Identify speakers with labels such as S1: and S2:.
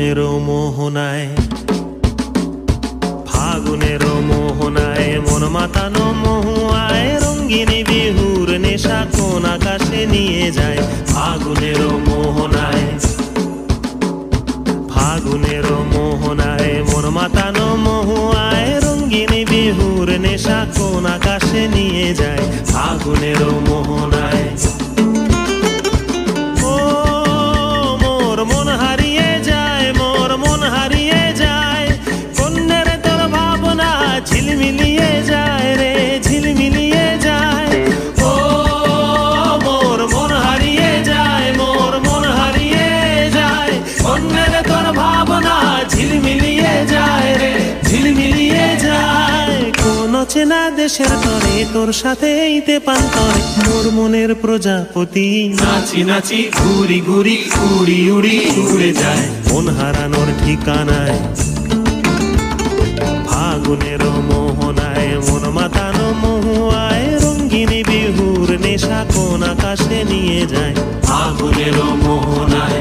S1: ফাগুনের মোহনায়, ফাগুনের মোহনায় মন মাতানো মহুয়ায় রঙ্গিনী বিহুর নেশা কোন আকাশে নিয়ে যায়। ফাগুনের মোহনায়, ফাগুনের মোহনায় মন মাতানো মহুয়ায় রঙ্গিনী বিহুর নেশা কোন আকাশে নিয়ে যায়। ফাগুনের মোহনায় মন হারিয়ে যায়, মোর মন হারিয়ে যায়, কন্যের তোর ভাবনা ঝিলমিলিয়ে যায় রে, ঝিলমিলিয়ে যায়। ও মোর মন হারিয়ে যায়, মোর মন হারিয়ে যায়, কন্যের তোর ভাবনা ঝিলমিলিয়ে যায় রে, ঝিলমিলিয়ে যায়। কোন চেনা দেশের তরে তোর সাথে ইতে পান্তরে মোর মনের প্রজাপতি নাচি নাচি ঘুরি ঘুরি উড়ি উড়ি উড়ে যায় মন হারানোর ঠিকানায়। ফাগুনের মোহনায় মন মাতানো মহুয়ায় রঙ্গিনী বিহুর নেশা কোন আকাশে নিয়ে যায়। ফাগুনের মোহনায়।